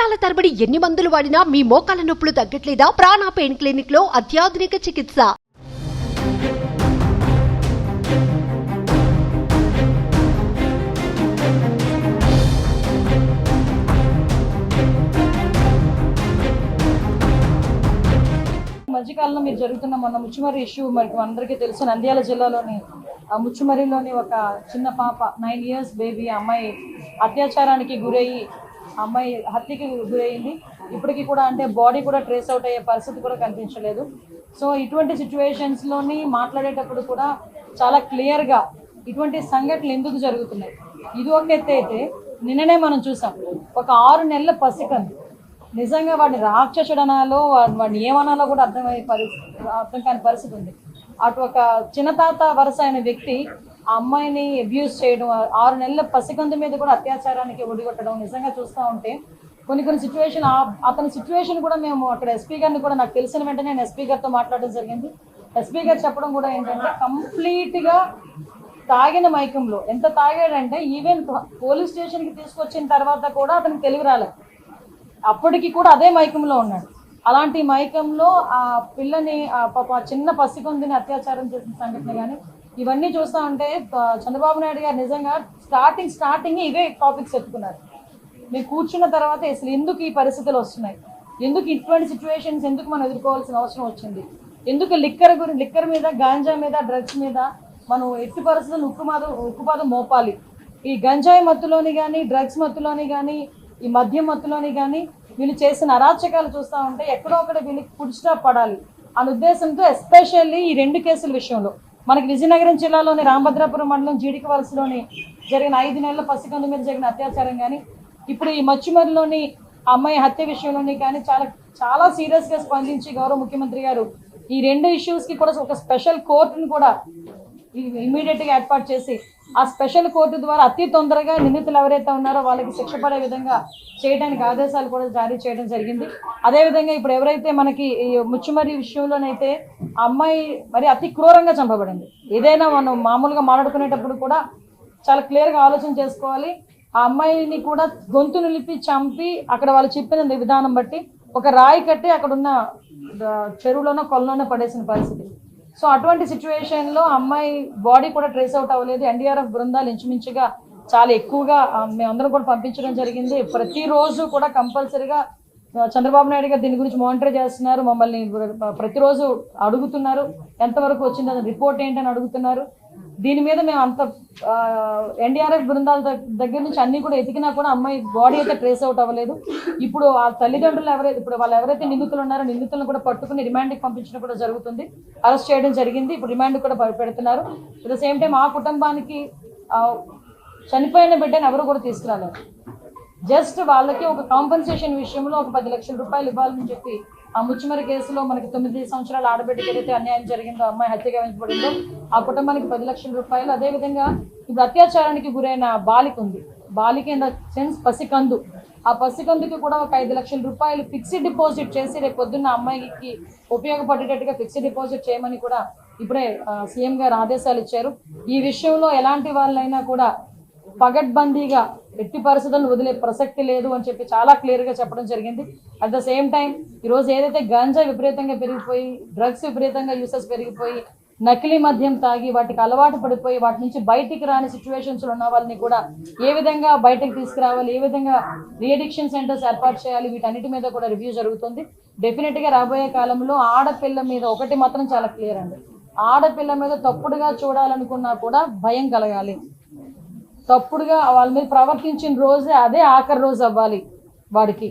సంవత్సరాల తరబడి ఎన్ని మందులు వాడినా మీ మోకాల నొప్పులు తగ్గట్లేదా? ప్రాణ పెయిన్ క్లినిక్ లో అత్యాధునిక చికిత్స. మధ్యకాలంలో మీరు జరుగుతున్న మొన్న ముచ్చుమర్రి ఇష్యూ మరి అందరికీ తెలుసు. నంద్యాల జిల్లాలోని ముచ్చుమర్రిలోని ఒక చిన్న పాప 9 years బేబీ అమ్మాయి అత్యాచారానికి గురయ్యి అమ్మాయి హత్యకి గురయ్యింది. ఇప్పటికీ కూడా అంటే బాడీ కూడా ట్రేస్ అవుట్ అయ్యే పరిస్థితి కూడా కనిపించలేదు. సో ఇటువంటి సిచ్యువేషన్స్లోని మాట్లాడేటప్పుడు కూడా చాలా క్లియర్గా ఇటువంటి సంఘటనలు ఎందుకు జరుగుతున్నాయి. ఇది ఒక ఎత్తు అయితే నిన్ననే మనం చూసాం ఒక 6 నెలల పసికంది నిజంగా వాడిని రాక్షసుడనాలో వాడిని ఏమనాలో కూడా అర్థం కాని పరిస్థితి ఉంది. అటు ఒక చిన్నతాత వరుస అయిన వ్యక్తి ఆ అమ్మాయిని అబ్యూజ్ చేయడం, 6 నెలల పసికందు మీద కూడా అత్యాచారానికి ఒడిగొట్టడం నిజంగా చూస్తూ ఉంటే కొన్ని సిచ్యువేషన్ అతని సిచ్యువేషన్ కూడా మేము అక్కడ ఎస్పీ గారిని కూడా నాకు తెలిసిన వెంటనే నేను ఎస్పీ గారితో మాట్లాడడం జరిగింది. ఎస్పీ గారు చెప్పడం కూడా ఏంటంటే కంప్లీట్గా తాగిన మైకంలో, ఎంత తాగాడంటే ఈవెన్ పోలీస్ స్టేషన్కి తీసుకొచ్చిన తర్వాత కూడా అతనికి తెలివి రాలేదు. అప్పటికి కూడా అదే మైకంలో ఉన్నాడు. అలాంటి మైకంలో ఆ పిల్లని చిన్న పసికొందిని అత్యాచారం చేసిన సంఘటన కానీ ఇవన్నీ చూస్తూ ఉంటే చంద్రబాబు నాయుడు గారు నిజంగా స్టార్టింగ్ ఇవే టాపిక్స్ ఎత్తుకున్నారు. మీరు కూర్చున్న తర్వాత అసలు ఎందుకు ఈ పరిస్థితులు వస్తున్నాయి, ఎందుకు ఇటువంటి సిచ్యువేషన్స్ ఎందుకు మనం ఎదుర్కోవాల్సిన అవసరం వచ్చింది, ఎందుకు లిక్కర్ మీద, గాంజా మీద, డ్రగ్స్ మీద మనం ఎట్టి పరిస్థితులను ఉక్కుపాదం మోపాలి. ఈ గంజాయి మత్తులోని కానీ, డ్రగ్స్ మత్తులోని కానీ, ఈ మద్యం మత్తులోని కానీ వీళ్ళు చేసిన అరాచకాలు చూస్తూ ఉంటే ఎక్కడో ఒకటి వీళ్ళకి ఫుడ్ స్టాప్ పడాలి అనే ఉద్దేశంతో ఎస్పెషల్లీ ఈ 2 కేసుల విషయంలో మనకి విజయనగరం జిల్లాలోని రామభద్రాపురం మండలం జీడికి వలసలోని జరిగిన 5 నెలల పసికందు మీద జరిగిన అత్యాచారం కానీ, ఇప్పుడు ఈ మచ్చుమరిలోని అమ్మాయి హత్య విషయంలోని కానీ చాలా చాలా సీరియస్గా స్పందించి గౌరవ ముఖ్యమంత్రి గారు ఈ 2 ఇష్యూస్కి కూడా ఒక స్పెషల్ కోర్టును కూడా ఇమీడియట్గా ఏర్పాటు చేసి ఆ స్పెషల్ కోర్టు ద్వారా అతి తొందరగా నిందితులు ఎవరైతే ఉన్నారో వాళ్ళకి శిక్ష పడే విధంగా చేయడానికి ఆదేశాలు కూడా జారీ చేయడం జరిగింది. అదేవిధంగా ఇప్పుడు ఎవరైతే మనకి ఈ ముచ్చుమర్రి విషయంలోనైతే ఆ అమ్మాయి మరి అతి క్రూరంగా చంపబడింది. ఏదైనా మనం మామూలుగా మాట్లాడుకునేటప్పుడు కూడా చాలా క్లియర్గా ఆలోచన చేసుకోవాలి. ఆ అమ్మాయిని కూడా గొంతు నిలిపి చంపి అక్కడ వాళ్ళు చెప్పిన విధానం బట్టి ఒక రాయి కట్టి అక్కడ ఉన్న చెరువులోనో కొలలోనో పడేసిన పరిస్థితి. సో అటువంటి సిచ్యువేషన్లో అమ్మాయి బాడీ కూడా ట్రేస్ అవుట్ అవ్వలేదు. ఎన్డీఆర్ఎఫ్ బృందాలు ఇంచుమించుగా చాలా ఎక్కువగా మేమందరం కూడా పంపించడం జరిగింది. ప్రతిరోజు కూడా కంపల్సరీగా చంద్రబాబు నాయుడు గారు దీని గురించి మానిటర్ చేస్తున్నారు. మమ్మల్ని ప్రతిరోజు అడుగుతున్నారు ఎంతవరకు వచ్చింది, రిపోర్ట్ ఏంటని అడుగుతున్నారు. దీని మీద మేము అంత ఎన్డీఆర్ఎఫ్ బృందాల దగ్గర నుంచి అన్ని కూడా ఎతికినా కూడా అమ్మాయి బాడీ అయితే ట్రేస్ అవుట్ అవ్వలేదు. ఇప్పుడు ఆ తల్లిదండ్రులు వాళ్ళు ఎవరైతే నిందితులు ఉన్నారో నిందితులను కూడా పట్టుకుని రిమాండ్కి పంపించడం కూడా జరుగుతుంది. అరెస్ట్ చేయడం జరిగింది. ఇప్పుడు రిమాండ్ కూడా పెడుతున్నారు. అట్ ద సేమ్ టైం ఆ కుటుంబానికి చనిపోయిన బిడ్డని ఎవరు కూడా తీసుకురాలేదు. జస్ట్ వాళ్ళకి ఒక కాంపెన్సేషన్ విషయంలో ఒక 10 లక్షల రూపాయలు ఇవ్వాలని చెప్పి ఆ ముచ్చుమర్రి కేసులో మనకి 9 సంవత్సరాల ఆడబిడ్డకి ఏదైతే అన్యాయం జరిగిందో, అమ్మాయి హత్య గావించబడిందో ఆ కుటుంబానికి 10 లక్షల రూపాయలు. అదేవిధంగా ఇప్పుడు అత్యాచారానికి గురైన బాలిక ఉంది, బాలిక ఇన్ ద సెన్స్ పసికందు, ఆ పసికందుకి కూడా ఒక 5 లక్షల రూపాయలు ఫిక్స్డ్ డిపాజిట్ చేసి రేపు పొద్దున్న అమ్మాయికి ఉపయోగపడేటట్టుగా ఫిక్స్డ్ డిపాజిట్ చేయమని కూడా ఇప్పుడే సీఎం గారు ఆదేశాలు ఇచ్చారు. ఈ విషయంలో ఎలాంటి వాళ్ళైనా కూడా పగడ్బందీగా ఎట్టి పరిస్థితులను వదిలే ప్రసక్తి లేదు అని చెప్పి చాలా క్లియర్గా చెప్పడం జరిగింది. అట్ ద సేమ్ టైం ఈరోజు ఏదైతే గంజా విపరీతంగా పెరిగిపోయి, డ్రగ్స్ విపరీతంగా యూసెస్ పెరిగిపోయి, నకిలీ మద్యం తాగి వాటికి అలవాటు పడిపోయి వాటి నుంచి బయటికి రాని సిచ్యువేషన్స్లో ఉన్న వాళ్ళని కూడా ఏ విధంగా బయటకు తీసుకురావాలి, ఏ విధంగా రీఅడిక్షన్ సెంటర్స్ ఏర్పాటు చేయాలి, వీటన్నిటి మీద కూడా రివ్యూ జరుగుతుంది. డెఫినెట్గా రాబోయే కాలంలో ఆడపిల్ల మీద ఒకటి మాత్రం చాలా క్లియర్ అండి, ఆడపిల్ల మీద తప్పుడుగా చూడాలనుకున్నా కూడా భయం కలగాలి. తప్పుడుగా వాళ్ళ మీద ప్రవర్తించిన రోజే అదే ఆఖరి రోజు అవ్వాలి వాడికి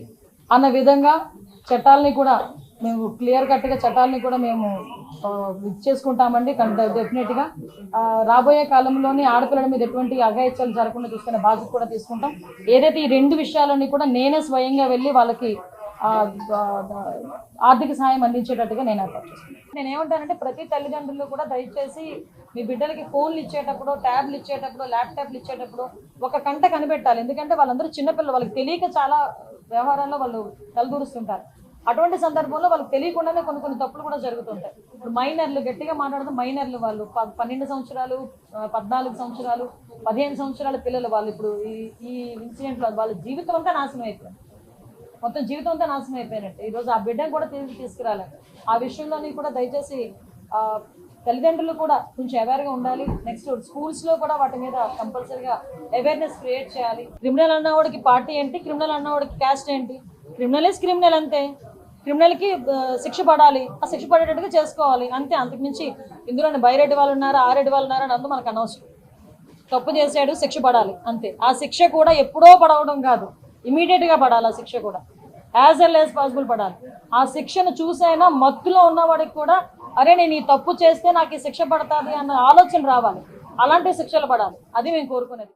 అన్న విధంగా చట్టాలని కూడా మేము క్లియర్ కట్గా చట్టాలని కూడా మేము ఇచ్చేసుకుంటామండి. డెఫినెట్గా రాబోయే కాలంలోనే ఆడపిల్లల మీద ఎటువంటి అఘాయిత్యాలు జరగకుండా చూసుకునే బాధ్యత కూడా తీసుకుంటాం. ఏదైతే ఈ 2 విషయాలన్నీ కూడా నేనే స్వయంగా వెళ్ళి వాళ్ళకి ఆర్థిక సహాయం అందించేటట్టుగా నేను ఏర్పాటు చేసుకుంటాను. నేను ఏమంటానంటే ప్రతి తల్లిదండ్రులు కూడా దయచేసి మీ బిడ్డలకి ఫోన్లు ఇచ్చేటప్పుడు, ట్యాబ్లు ఇచ్చేటప్పుడు, ల్యాప్టాప్లు ఇచ్చేటప్పుడు ఒక కంట కనిపెట్టాలి. ఎందుకంటే వాళ్ళందరూ చిన్నపిల్లలు, వాళ్ళకి తెలియక చాలా వ్యవహారాల్లో వాళ్ళు తలదూరుస్తుంటారు. అటువంటి సందర్భంలో వాళ్ళకి తెలియకుండానే కొన్ని తప్పులు కూడా జరుగుతుంటాయి. ఇప్పుడు మైనర్లు, గట్టిగా మాట్లాడుతూ మైనర్లు, వాళ్ళు 12 సంవత్సరాలు, 14 సంవత్సరాలు, 15 సంవత్సరాల పిల్లలు వాళ్ళు ఇప్పుడు ఈ ఇన్సిడెంట్లో వాళ్ళ జీవితం అంతా నాశనం అయిపోయింది. మొత్తం జీవితం అంతా నాశనం అయిపోయినట్టు. ఈరోజు ఆ బిడ్డను కూడా తిరిగి తీసుకురాలి. ఆ విషయంలోని కూడా దయచేసి తల్లిదండ్రులు కూడా కొంచెం అవేర్గా ఉండాలి. నెక్స్ట్ స్కూల్స్లో కూడా వాటి మీద కంపల్సరీగా అవేర్నెస్ క్రియేట్ చేయాలి. క్రిమినల్ అన్నవాడికి పార్టీ ఏంటి, క్రిమినల్ అన్నవాడికి క్యాస్ట్ ఏంటి? క్రిమినల్ ఇస్ క్రిమినల్ అంతే. క్రిమినల్కి శిక్ష పడాలి, ఆ శిక్ష పడేటట్టుగా చేసుకోవాలి అంతే. అంతకుమించి ఇందులోని బైరెడ్డి వాళ్ళు ఉన్నారు, ఆరెడ్డి వాళ్ళు ఉన్నారు అని అంతా మనకు అనవసరం. తప్పు చేశాడు, శిక్ష పడాలి అంతే. ఆ శిక్ష కూడా ఎప్పుడో పడవడం కాదు, ఇమీడియట్గా పడాలి. ఆ శిక్ష కూడా యాజ్ ఎల్ యాజ్ పాసిబుల్ పడాలి. ఆ శిక్షను చూసైనా మత్తులో ఉన్నవాడికి కూడా అరే నేను ఈ తప్పు చేస్తే నాకు ఈ శిక్ష పడుతుంది అన్న ఆలోచన రావాలి. అలాంటి శిక్షలు పడాలి. అది మేము కోరుకునేది.